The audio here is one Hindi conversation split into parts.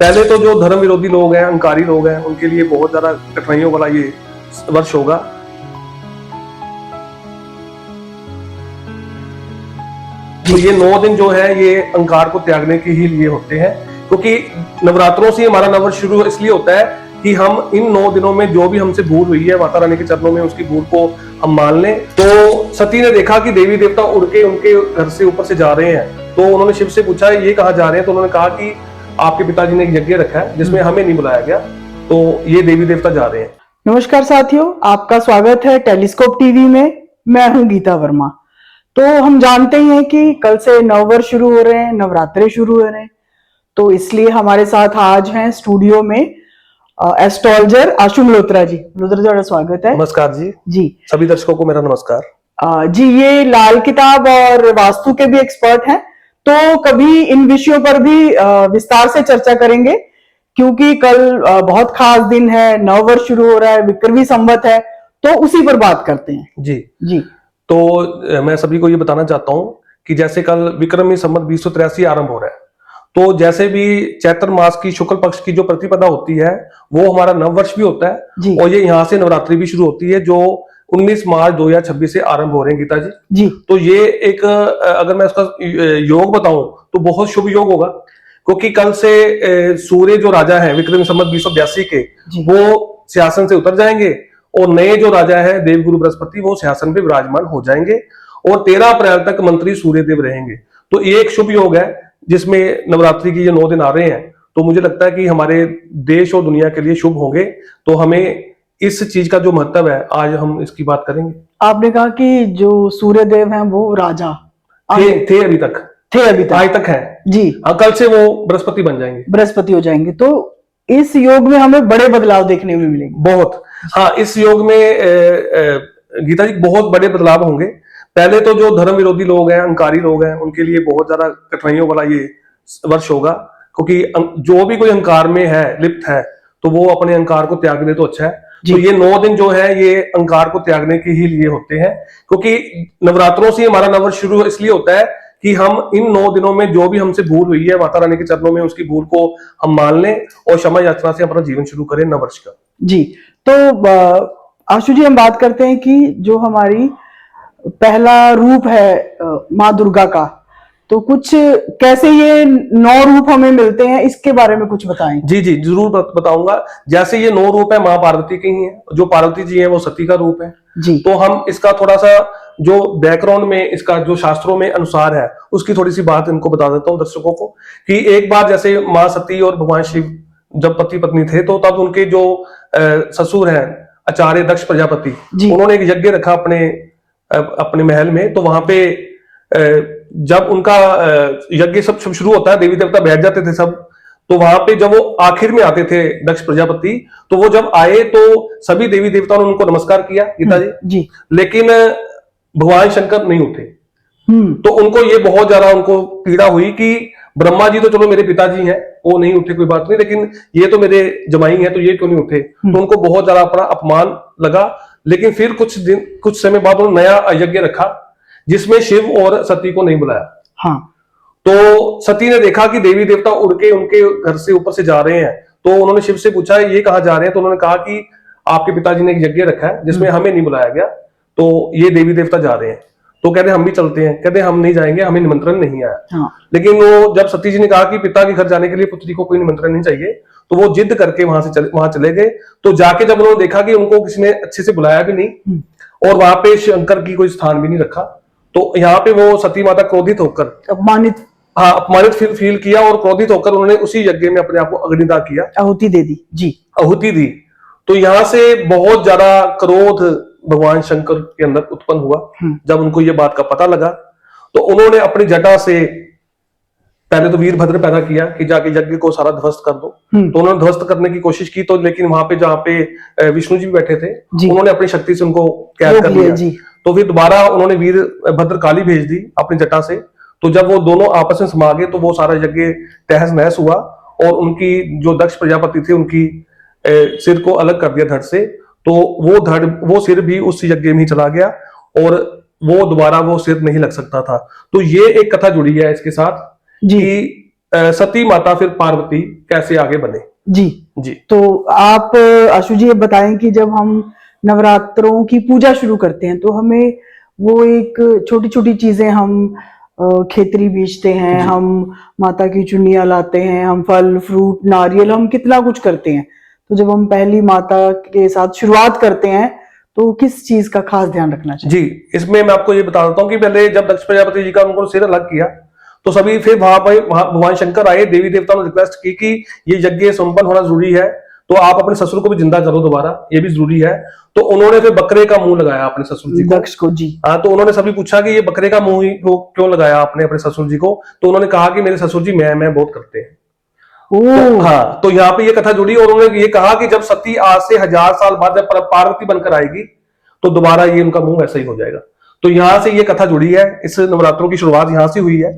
पहले तो जो धर्म विरोधी लोग हैं, अहंकारी लोग हैं, उनके लिए बहुत ज्यादा कठिनाइयों वाला ये वर्ष होगा। तो ये 9 दिन जो है ये अहंकार को त्यागने के ही लिए होते हैं, क्योंकि नवरात्रों से हमारा नववर्ष शुरू इसलिए होता है कि हम इन 9 दिनों में जो भी हमसे भूल हुई है माता रानी के चरणों में उसकी भूल को हम मान लें। तो सती ने देखा कि देवी देवता उड़ के उनके घर से ऊपर से जा रहे हैं, तो उन्होंने शिव से पूछा ये कहाँ जा रहे हैं। तो उन्होंने कहा कि आपके पिताजी ने एक यज्ञ रखा है जिसमें हमें नहीं बुलाया गया, तो ये देवी देवता जा रहे हैं। नमस्कार साथियों, आपका स्वागत है टेलीस्कोप टीवी में। मैं हूं गीता वर्मा। तो हम जानते ही हैं कि कल से नववर्ष शुरू हो रहे हैं, नवरात्रे शुरू हो रहे हैं, तो इसलिए हमारे साथ आज हैं स्टूडियो में एस्ट्रोलॉजर आशु मल्होत्रा जी। मल्होत्रा जी, स्वागत है। नमस्कार जी। जी सभी दर्शकों को मेरा नमस्कार। जी, ये लाल किताब और वास्तु के भी एक्सपर्ट हैं, तो कभी इन विषयों पर भी विस्तार से चर्चा करेंगे, क्योंकि कल बहुत खास दिन है, नववर्ष शुरू हो रहा है, विक्रमी संवत है, तो उसी पर बात करते हैं। जी जी, तो मैं सभी को ये बताना चाहता हूँ कि जैसे कल विक्रमी संवत 2083 आरंभ हो रहा है, तो जैसे भी चैत्र मास की शुक्ल पक्ष की जो प्रतिपदा होती है वो हमारा नववर्ष भी होता है, और ये यहाँ से नवरात्रि भी शुरू होती है जो 19 मार्च 2026 से आरंभ हो रहे हैं। गीता जी, तो ये एक अगर मैं इसका योग बताऊं तो बहुत शुभ योग होगा, क्योंकि कल से सूर्य जो राजा है विक्रमी संवत 2082 के, वो सिंहासन से उतर जाएंगे और नए जो राजा है देवगुरु बृहस्पति वो सिंहासन पे विराजमान हो जाएंगे, और 13 अप्रैल तक मंत्री सूर्यदेव रहेंगे। तो ये एक शुभ योग है जिसमें नवरात्रि की ये 9 दिन आ रहे हैं, तो मुझे लगता है कि हमारे देश और दुनिया के लिए शुभ होंगे। तो हमें इस चीज का जो महत्व है आज हम इसकी बात करेंगे। आपने कहा कि जो सूर्यदेव हैं वो राजा थे अभी तक आज तक है जी, कल से वो बृहस्पति बन जाएंगे, बृहस्पति हो जाएंगे। तो इस योग में हमें बड़े बदलाव देखने में मिलेंगे। बहुत, हाँ, इस योग में गीता जी बहुत बड़े बदलाव होंगे। पहले तो जो धर्म विरोधी लोग हैं, अहंकारी लोग हैं, उनके लिए बहुत ज्यादा कठिनाइयों वाला ये वर्ष होगा, क्योंकि जो भी कोई अहंकार में है, लिप्त है, तो वो अपने अहंकार को त्याग दे तो अच्छा है। तो ये 9 दिन जो है ये अहंकार को त्यागने के ही लिए होते हैं, क्योंकि नवरात्रों से हमारा नववर्ष शुरू इसलिए होता है कि हम इन 9 दिनों में जो भी हमसे भूल हुई है माता रानी के चरणों में उसकी भूल को हम मान लें और क्षमा याचना से अपना जीवन शुरू करें नववर्ष का। जी, तो आशु जी, हम बात करते हैं कि जो हमारी पहला रूप है माँ दुर्गा का, तो कुछ कैसे ये 9 रूप हमें मिलते हैं, इसके बारे में कुछ बताएं। जी जी, जरूर बताऊंगा। जैसे ये 9 रूप है माँ पार्वती के ही हैं, जो पार्वती जी हैं वो सती का रूप है जी। तो हम इसका थोड़ा सा जो बैकग्राउंड में इसका जो शास्त्रों में अनुसार है उसकी थोड़ी सी बात इनको बता देता हूँ दर्शकों को, कि एक बार जैसे माँ सती और भगवान शिव जब पति पत्नी थे, तो तब उनके जो ससुर हैं आचार्य दक्ष प्रजापति, उन्होंने एक यज्ञ रखा अपने महल में। तो वहां पे जब उनका यज्ञ सब शुरू होता है, देवी देवता बैठ जाते थे सब, तो वहां पे जब वो आखिर में आते थे दक्ष प्रजापति, तो वो जब आए तो सभी देवी देवताओं ने उनको नमस्कार किया गीता जी, लेकिन भगवान शंकर नहीं उठे। तो उनको ये बहुत ज्यादा उनको पीड़ा हुई कि ब्रह्मा जी तो चलो मेरे पिताजी हैं, वो नहीं उठे कोई बात नहीं, लेकिन ये तो मेरे जमाई हैं, तो ये क्यों नहीं उठे। तो उनको बहुत ज्यादा अपना अपमान लगा। लेकिन फिर कुछ समय बाद उन्होंने नया यज्ञ रखा जिसमें शिव और सती को नहीं बुलाया। हाँ। तो सती ने देखा कि देवी देवता उड़ के उनके घर से ऊपर से जा रहे हैं, तो उन्होंने शिव से पूछा ये कहाँ जा रहे हैं। तो उन्होंने कहा कि आपके पिताजी ने एक यज्ञ रखा है जिसमें हमें नहीं बुलाया गया, तो ये देवी देवता जा रहे हैं। तो कहते हम भी चलते हैं। कहते हम नहीं जाएंगे, हमें निमंत्रण नहीं आया। हाँ। लेकिन वो जब सती जी ने कहा कि पिता के घर जाने के लिए पुत्री को कोई निमंत्रण नहीं चाहिए, तो वो जिद करके वहां चले गए। तो जाके जब उन्होंने देखा कि उनको किसी ने अच्छे से बुलाया भी नहीं और वहां पे शंकर की कोई स्थान भी नहीं रखा, तो यहाँ पे वो सती माता क्रोधित होकर अपमानित फील किया, और क्रोधित होकर उन्होंने उसी यज्ञ में अपने आप को अग्निदाह किया, आहुति दे दी जी, आहुति दी। तो यहाँ से बहुत ज्यादा क्रोध भगवान शंकर के अंदर उत्पन्न हुआ। जब उनको ये बात का पता लगा तो उन्होंने अपनी जटा से पहले तो वीरभद्र पैदा किया कि जाके यज्ञ को सारा ध्वस्त कर दो। तो उन्होंने ध्वस्त करने की कोशिश की, तो लेकिन वहां पे जहाँ पे विष्णु जी भी बैठे थे, उन्होंने अपनी शक्ति से उनको कैद कर लिया। तो फिर दोबारा उन्होंने वीरभद्र काली भेज दी अपनी जटा से। तो जब वो दोनों आपस में समा गए तो वो सारा यज्ञ तहस नहस हुआ, और उनकी जो दक्ष प्रजापति थे उनकी सिर को अलग कर दिया धड़ से। तो वो सिर भी उस यज्ञ में ही चला गया, और वो दोबारा वो सिर नहीं लग सकता था। तो ये एक कथा जुड़ी है इसके साथ कि सती माता फिर पार्वती कैसे आगे बने। जी जी तो आप आशु जी ये बताएं कि जब हम नवरात्रों की पूजा शुरू करते हैं तो हमें वो एक छोटी छोटी चीजें हम खेतरी बेचते हैं, जी। हम माता की चुन्नियां लाते हैं, हम फल फ्रूट नारियल हम कितना कुछ करते हैं। तो जब हम पहली माता के साथ शुरुआत करते हैं तो किस चीज का खास ध्यान रखना चाहिए? जी, इसमें मैं आपको ये बता देता हूँ कि पहले जब दक्ष प्रजापति जी का उनको सिर अलग किया तो सभी फिर वहां पर भगवान शंकर आए, देवी देवताओं ने रिक्वेस्ट की कि ये यज्ञ संपन्न होना जरूरी है, तो आप अपने ससुर को भी जिंदा करो दोबारा, ये भी जरूरी है। तो उन्होंने फिर बकरे का मुंह लगाया अपने ससुर जी को। दक्ष को जी। हाँ, तो उन्होंने सभी पूछा कि ये बकरे का मुंह ही को क्यों लगाया आपने अपने ससुर जी को, तो उन्होंने कहा कि मेरे ससुर जी मैं बहुत करते हैं। तो, हाँ, तो यहाँ पे ये कथा जुड़ी और उन्होंने ये कहा कि जब सती आज से 1000 साल बाद जब पार्वती बनकर आएगी तो दोबारा ये उनका मुंह ऐसा ही हो जाएगा। तो यहां से ये कथा जुड़ी है, इस नवरात्रों की शुरुआत यहां से हुई है।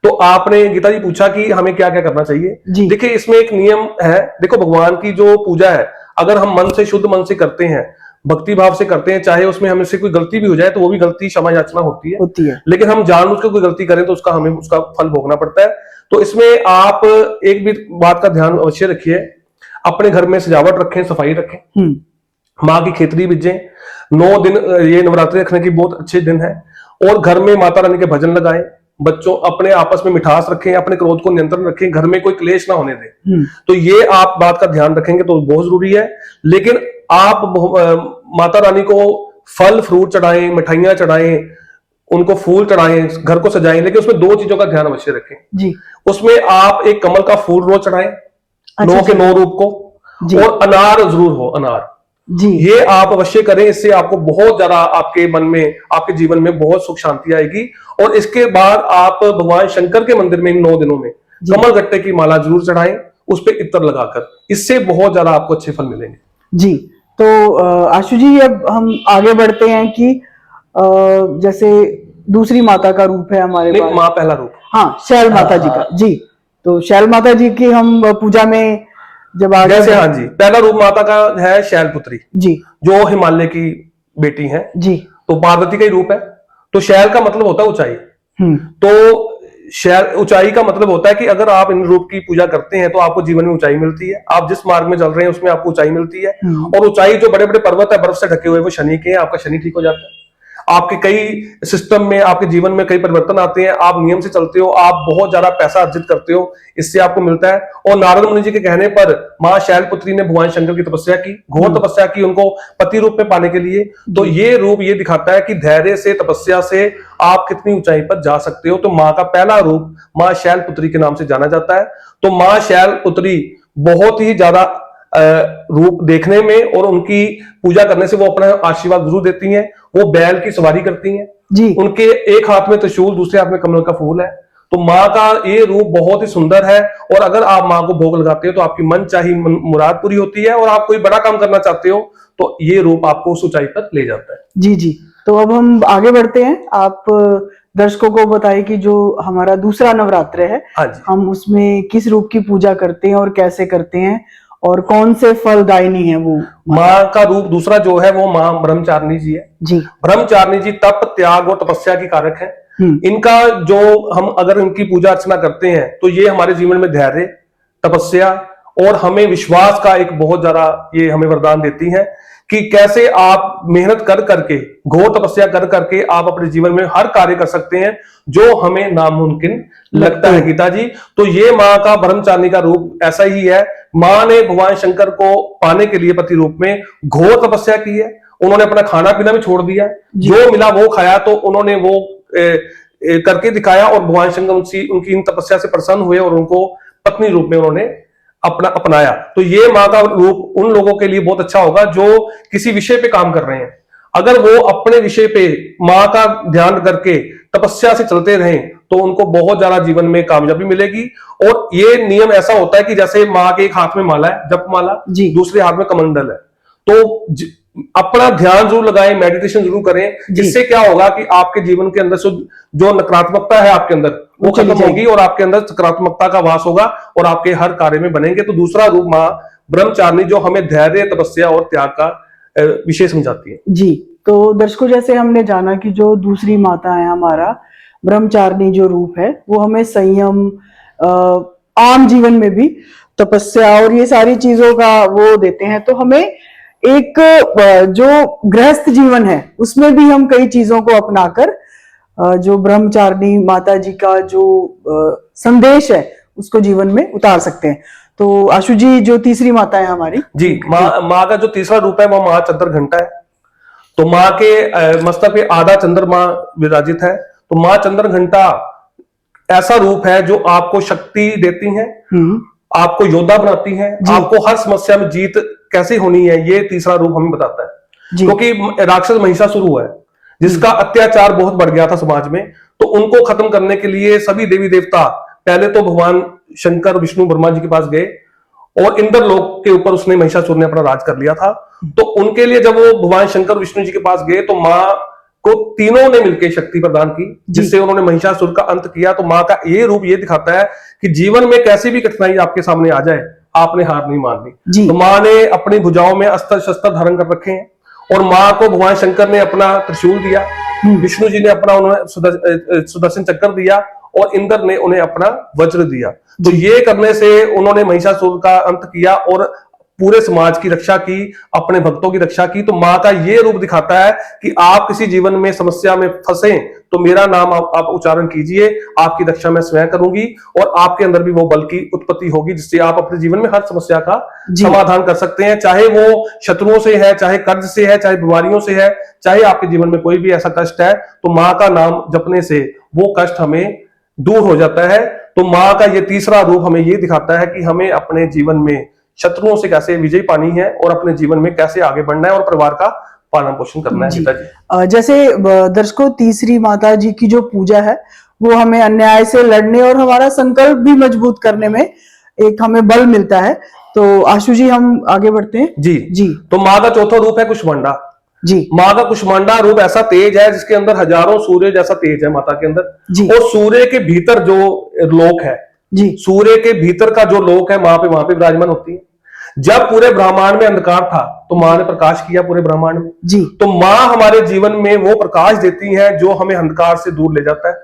तो आपने गीता जी पूछा कि हमें क्या क्या करना चाहिए। देखिए इसमें एक नियम है, देखो भगवान की जो पूजा है अगर हम मन से शुद्ध मन से करते हैं, भक्ति भाव से करते हैं, चाहे उसमें हमें से कोई गलती भी हो जाए तो वो भी गलती क्षमा याचना होती है। लेकिन हम जानबूझ के कोई गलती करें तो उसका हमें उसका फल भोगना पड़ता है। तो इसमें आप एक भी बात का ध्यान अवश्य रखिए, अपने घर में सजावट रखें, सफाई रखें, माँ की खेतरी बीजें, 9 दिन ये नवरात्रि रखने की बहुत अच्छे दिन है, और घर में माता रानी के भजन लगाएं, बच्चों अपने आपस में मिठास रखें, अपने क्रोध को नियंत्रण रखें, घर में कोई क्लेश ना होने दें। तो ये आप बात का ध्यान रखेंगे तो बहुत जरूरी है। लेकिन आप माता रानी को फल फ्रूट चढ़ाएं, मिठाइयां चढ़ाएं, उनको फूल चढ़ाएं, घर को सजाएं, लेकिन उसमें 2 चीजों का ध्यान अवश्य रखें जी। उसमें आप एक कमल का फूल रोज चढ़ाएं, 9 के 9 रूप को, और अनार जरूर हो, अनार जी, ये आप अवश्य करें। इससे आपको बहुत ज्यादा आपके मन में, आपके जीवन में बहुत सुख शांति आएगी। और इसके बाद आप भगवान शंकर के मंदिर में इन 9 दिनों में कमल गट्टे की माला जरूर चढ़ाएं, उस पर इत्र लगाकर, इससे बहुत ज्यादा आपको अच्छे फल मिलेंगे जी। तो आशु जी अब हम आगे बढ़ते हैं कि जैसे दूसरी माता का रूप है हमारे पास, माँ पहला रूप, हाँ शैल माता जी का जी। तो शैल माता जी की हम पूजा में जब आगे जैसे, हाँ जी, पहला रूप माता का है शैलपुत्री जी, जो हिमालय की बेटी है जी। तो पार्वती का ही रूप है। तो शैल का मतलब होता है ऊंचाई। तो शैल ऊंचाई का मतलब होता है कि अगर आप इन रूप की पूजा करते हैं तो आपको जीवन में ऊंचाई मिलती है, आप जिस मार्ग में चल रहे हैं उसमें आपको ऊंचाई मिलती है। और ऊंचाई जो बड़े बड़े पर्वत है बर्फ से ढके हुए वो शनि के हैं, आपका शनि ठीक हो जाता है, आपके कई सिस्टम में, आपके जीवन में कई परिवर्तन आते हैं, आप नियम से चलते हो, आप बहुत ज्यादा पैसा अर्जित करते हो, इससे आपको मिलता है। और नारद मुनि जी के कहने पर मां शैलपुत्री ने भगवान शंकर की तपस्या की, घोर तपस्या की उनको पति रूप में पाने के लिए। तो ये रूप ये दिखाता है कि धैर्य से, तपस्या से आप कितनी ऊंचाई पर जा सकते हो। तो मां का पहला रूप मां शैलपुत्री के नाम से जाना जाता है। तो मां शैलपुत्री बहुत ही ज्यादा रूप देखने में और उनकी पूजा करने से वो अपना आशीर्वाद जरूर देती हैं। वो बैल की सवारी करती हैं जी, उनके एक हाथ में त्रिशूल, दूसरे हाथ में कमल का फूल है। तो माँ का ये रूप बहुत ही सुंदर है। और अगर आप माँ को भोग लगाते हो तो आपकी मन चाही मुराद पूरी होती है, और आप कोई बड़ा काम करना चाहते हो तो ये रूप आपको उस ऊंचाई तक ले जाता है जी जी। तो अब हम आगे बढ़ते हैं, आप दर्शकों को बताइए कि जो हमारा दूसरा नवरात्र है हम उसमें किस रूप की पूजा करते हैं और कैसे करते हैं, और कौन से फलदायिनी है वो। माँ का रूप दूसरा जो है वो माँ ब्रह्मचारिणी जी है जी। ब्रह्मचारिणी जी तप, त्याग और तपस्या की कारक है। इनका जो हम अगर इनकी पूजा अर्चना करते हैं तो ये हमारे जीवन में धैर्य, तपस्या और हमें विश्वास का एक बहुत ज्यादा ये हमें वरदान देती है कि कैसे आप मेहनत कर करके, घोर तपस्या कर करके आप अपने जीवन में हर कार्य कर सकते हैं जो हमें नामुमकिन लगता है गीता जी। तो ये माँ का ब्रह्मचारिणी का रूप ऐसा ही है। माँ ने भगवान शंकर को पाने के लिए पति रूप में घोर तपस्या की है। उन्होंने अपना खाना पीना भी छोड़ दिया, जो मिला वो खाया। तो उन्होंने वो करके दिखाया और भगवान शंकर उनकी इन तपस्या से प्रसन्न हुए और उनको पत्नी रूप में उन्होंने अपनाया। तो ये माँ का रूप उन लोगों के लिए बहुत अच्छा होगा जो किसी विषय पे काम कर रहे हैं। अगर वो अपने विषय पे माँ का ध्यान करके तपस्या से चलते रहें तो उनको बहुत ज्यादा जीवन में कामयाबी मिलेगी। और ये नियम ऐसा होता है कि जैसे माँ के एक हाथ में माला है, जप माला, दूसरे हाथ में कमंडल है, तो अपना ध्यान जरूर लगाएं, मेडिटेशन जरूर करें। जिससे क्या होगा कि आपके जीवन के अंदर जो नकारात्मकता है आपके अंदर वो खत्म होगी और आपके अंदर सकारात्मकता का वास होगा और आपके हर कार्य में बनेंगे। तो दूसरा रूप माँ ब्रह्मचारिणी जो हमें धैर्य, तपस्या और त्याग का विषय समझाती है जी। तो दर्शकों जैसे हमने जाना कि जो दूसरी माता है हमारा ब्रह्मचारिणी जो रूप है वो हमें संयम, आम जीवन में भी तपस्या और ये सारी चीजों का वो देते हैं। तो हमें एक जो गृहस्थ जीवन है उसमें भी हम कई चीजों को अपनाकर जो ब्रह्मचारिणी माता जी का जो संदेश है उसको जीवन में उतार सकते हैं। तो आशु जी जो तीसरी माता है हमारी जी, माँ का जो तीसरा रूप है वो माँ चंद्र घंटा है। तो माँ के मस्तक पे आधा चंद्रमा विराजित है। तो माँ चंद्र घंटा ऐसा रूप है जो आपको शक्ति देती है, आपको योद्धा बनाती है, आपको हर समस्या में जीत कैसे होनी है ये तीसरा रूप हमें बताता है। क्योंकि राक्षस महिषासुर हुआ है जिसका अत्याचार बहुत बढ़ गया था समाज में, तो उनको खत्म करने के लिए सभी देवी देवता पहले तो भगवान शंकर विष्णु ब्रह्मा जी के पास गए और इंद्रलोक के ऊपर उसने महिषासुर ने अपना राज कर लिया था। तो उनके लिए जब वो भगवान शंकर विष्णु जी के पास गए तो माँ को तीनों ने मिलकर शक्ति प्रदान की जिससे उन्होंने महिषासुर का अंत किया। तो माँ का ये रूप ये दिखाता है कि जीवन में कैसी भी कठिनाई आपके सामने आ जाए आपने हार नहीं माननी। तो माँ ने अपनी भुजाओं में अस्त्र शस्त्र धारण कर रखे हैं और माँ को भगवान शंकर ने अपना त्रिशूल दिया, विष्णु जी ने अपना उन्हें सुदर्शन चक्र दिया और इंद्र ने उन्हें अपना वज्र दिया। तो ये करने से उन्होंने महिषासुर का अंत किया और पूरे समाज की रक्षा की, अपने भक्तों की रक्षा की। तो माँ का ये रूप दिखाता है कि आप किसी जीवन में समस्या में फंसे तो मेरा नाम आप उच्चारण कीजिए, आपकी रक्षा मैं स्वयं करूंगी और आपके अंदर भी वो बल की उत्पत्ति होगी जिससे आप अपने जीवन में हर समस्या का समाधान कर सकते हैं। चाहे वो शत्रुओं से है, चाहे कर्ज से है, चाहे बीमारियों से है, चाहे आपके जीवन में कोई भी ऐसा कष्ट है, तो माँ का नाम जपने से वो कष्ट हमें दूर हो जाता है। तो माँ का ये तीसरा रूप हमें ये दिखाता है कि हमें अपने जीवन में शत्रुओं से कैसे विजय पानी है और अपने जीवन में कैसे आगे बढ़ना है और परिवार का पालन पोषण करना है। जी। जैसे दर्शकों तीसरी माता जी की जो पूजा है वो हमें अन्याय से लड़ने और हमारा संकल्प भी मजबूत करने में एक हमें बल मिलता है। तो आशु जी हम आगे बढ़ते हैं। जी जी। तो माँ का चौथा रूप है कुष्मांडा जी। माँ का कुष्मांडा रूप ऐसा तेज है जिसके अंदर हजारों सूर्य जैसा तेज है माता के अंदर जी। और सूर्य के भीतर जो लोक है जी, सूर्य के भीतर का जो लोक है माँ पे वहां पे विराजमान होती है। जब पूरे ब्रह्मांड में अंधकार था तो माँ ने प्रकाश किया पूरे ब्रह्मांड में जी। तो माँ हमारे जीवन में वो प्रकाश देती है जो हमें अंधकार से दूर ले जाता है।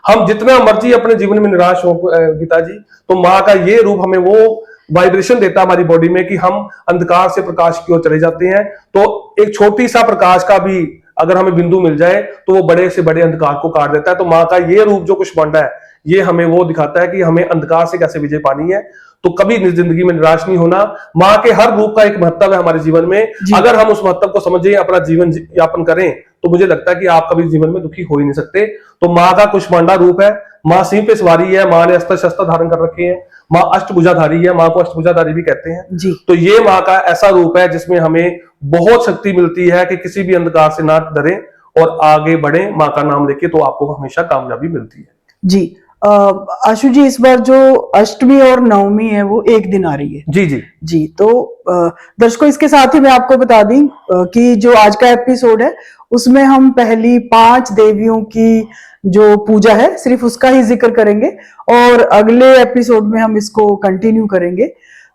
हम जितना मर्जी अपने जीवन में निराश हो गीता जी, तो माँ का ये रूप हमें वो वाइब्रेशन देता है हमारी बॉडी में कि हम अंधकार से प्रकाश की ओर चले जाते हैं। तो एक छोटी सा प्रकाश का भी अगर हमें बिंदु मिल जाए तो वो बड़े से बड़े अंधकार को काट देता है। तो माँ का ये रूप जो कुष्मांडा है ये हमें वो दिखाता है कि हमें अंधकार से कैसे विजय पानी है। तो कभी जिंदगी में निराश नहीं होना। माँ के हर रूप का एक महत्व है हमारे जीवन में, अगर हम उस महत्व को समझें, अपना जीवन यापन करें, तो मुझे लगता है कि आप कभी जीवन में दुखी हो ही नहीं सकते। तो माँ का कुष्मांडा रूप है, माँ सिंह पे सवारी है, माँ ने अस्त्र शस्त्र धारण कर रखे हैं, माँ अष्टभुजाधारी है, माँ को अष्टभुजाधारी भी कहते हैं जी। तो ये माँ का ऐसा रूप है जिसमें हमें बहुत शक्ति मिलती है कि किसी भी अंधकार से ना डरें और आगे बढ़े माँ का नाम लेके, तो आपको हमेशा कामयाबी मिलती है जी। आशु जी इस बार जो अष्टमी और नवमी है वो एक दिन आ रही है जी जी जी। तो दर्शकों इसके साथ ही मैं आपको बता दी कि जो आज का एपिसोड है उसमें हम पहली 5 देवियों की जो पूजा है सिर्फ उसका ही जिक्र करेंगे और अगले एपिसोड में हम इसको कंटिन्यू करेंगे।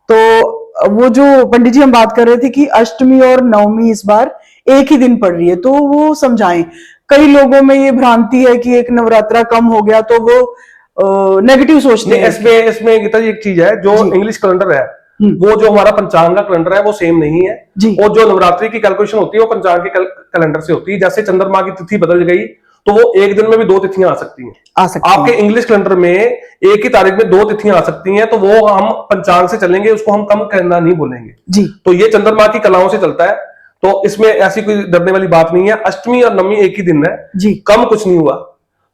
तो वो जो पंडित जी हम बात कर रहे थे कि अष्टमी और नवमी इस बार एक ही दिन पड़ रही है, तो वो समझाएं। कई लोगों में ये भ्रांति है कि एक नवरात्रा कम हो गया तो वो नेगेटिव सोचते हैं। इसमें गीता जी एक चीज है, जो इंग्लिश कैलेंडर है वो जो हमारा पंचांग का कैलेंडर है वो सेम नहीं है और जो नवरात्रि की कैलकुलेशन होती है वो पंचांग के कैलेंडर से होती है। जैसे चंद्रमा की तिथि बदल गई तो वो एक दिन में भी 2 तिथियां आ सकती हैं। आपके इंग्लिश कैलेंडर में एक ही तारीख में 2 तिथियां आ सकती हैं, तो वो हम पंचांग से चलेंगे, उसको हम कम कहना नहीं बोलेंगे जी। तो ये चंद्रमा की कलाओं से चलता है, तो इसमें ऐसी कोई डरने वाली बात नहीं है। अष्टमी और नवमी एक ही दिन है जी, कम कुछ नहीं हुआ।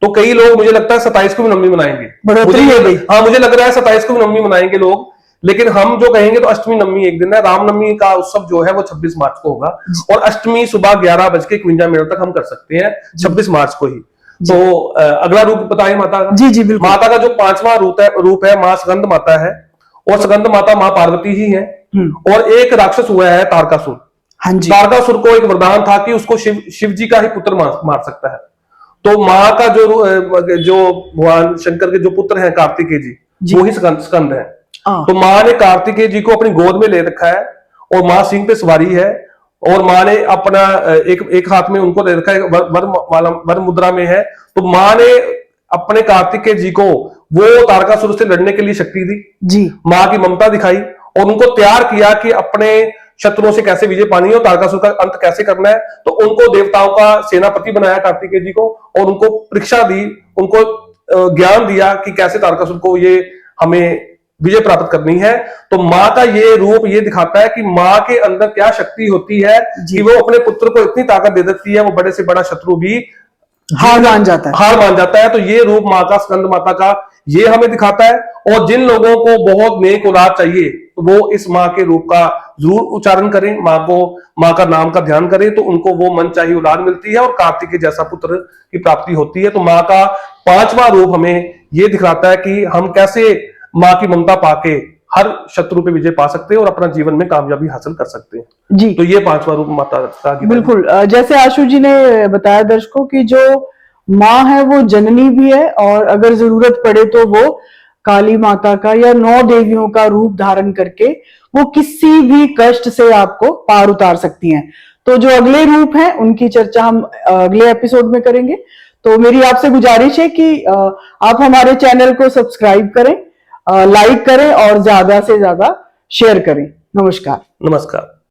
तो कई लोग मुझे लगता है 27 को भी नवमी मनाएंगे, मुझे लग रहा है 27 को भी नवमी मनाएंगे लोग, लेकिन हम जो कहेंगे तो अष्टमी नवमी एक दिन है। रामनवमी का उत्सव जो है वो 26 मार्च को होगा और अष्टमी सुबह 11:51 तक हम कर सकते हैं 26 मार्च को ही। तो अगला रूप बताएं माता का। जी जी बिल्कुल। माता का जो 5वां रूप है माँ स्कंद माता है और स्कंद माता माँ पार्वती ही है। और एक राक्षस हुआ है तारकासुर। तारकासुर को एक वरदान था कि उसको शिव जी का ही पुत्र मार सकता है। तो माँ का जो भगवान शंकर के जो पुत्र हैं कार्तिकेय जी वो ही स्कंद है। तो माँ ने कार्तिकेय जी को अपनी गोद में ले रखा है और माँ सिंह पे सवारी है और माँ ने अपना एक हाथ में उनको ले रखा है, वर मुद्रा में है। तो माँ ने अपने कार्तिकेय जी को वो तारकासुर से लड़ने के लिए शक्ति दी, जी माँ की ममता दिखाई और उनको तैयार किया कि अपने शत्रुओं से कैसे विजय पानी है और तारकासुर का अंत कैसे करना है। तो उनको देवताओं का सेनापति बनाया कार्तिकेय जी को, और उनको परीक्षा दी, उनको ज्ञान दिया कि कैसे तारकासुर को ये हमें विजय प्राप्त करनी है। तो माँ का ये रूप ये दिखाता है कि माँ के अंदर क्या शक्ति होती है कि वो अपने पुत्र को इतनी ताकत दे देती है, वो बड़े से बड़ा शत्रु भी हार मान जाता है। हार मान जाता है। तो ये रूप माँ का, स्कंद माता का ये हमें दिखाता है। और जिन लोगों को बहुत नेक औलाद चाहिए तो वो इस माँ के रूप का जरूर उच्चारण करें, माँ का नाम का ध्यान करें, तो उनको वो मन चाहिए औलाद मिलती है और कार्तिकेय जैसा पुत्र की प्राप्ति होती है। तो माँ का 5वां रूप हमें ये दिखाता है कि हम कैसे माँ की ममता पाके हर शत्रु पे विजय पा सकते हैं और अपना जीवन में कामयाबी हासिल कर सकते हैं। जी तो ये 5वां रूप माता का बिल्कुल, जैसे आशु जी ने बताया दर्शकों की जो माँ है वो जननी भी है, और अगर जरूरत पड़े तो वो काली माता का या 9 देवियों का रूप धारण करके वो किसी भी कष्ट से आपको पार उतार सकती हैं। तो जो अगले रूप हैं उनकी चर्चा हम अगले एपिसोड में करेंगे। तो मेरी आपसे गुजारिश है कि आप हमारे चैनल को सब्सक्राइब करें, लाइक करें और ज्यादा से ज्यादा शेयर करें। नमस्कार। नमस्कार।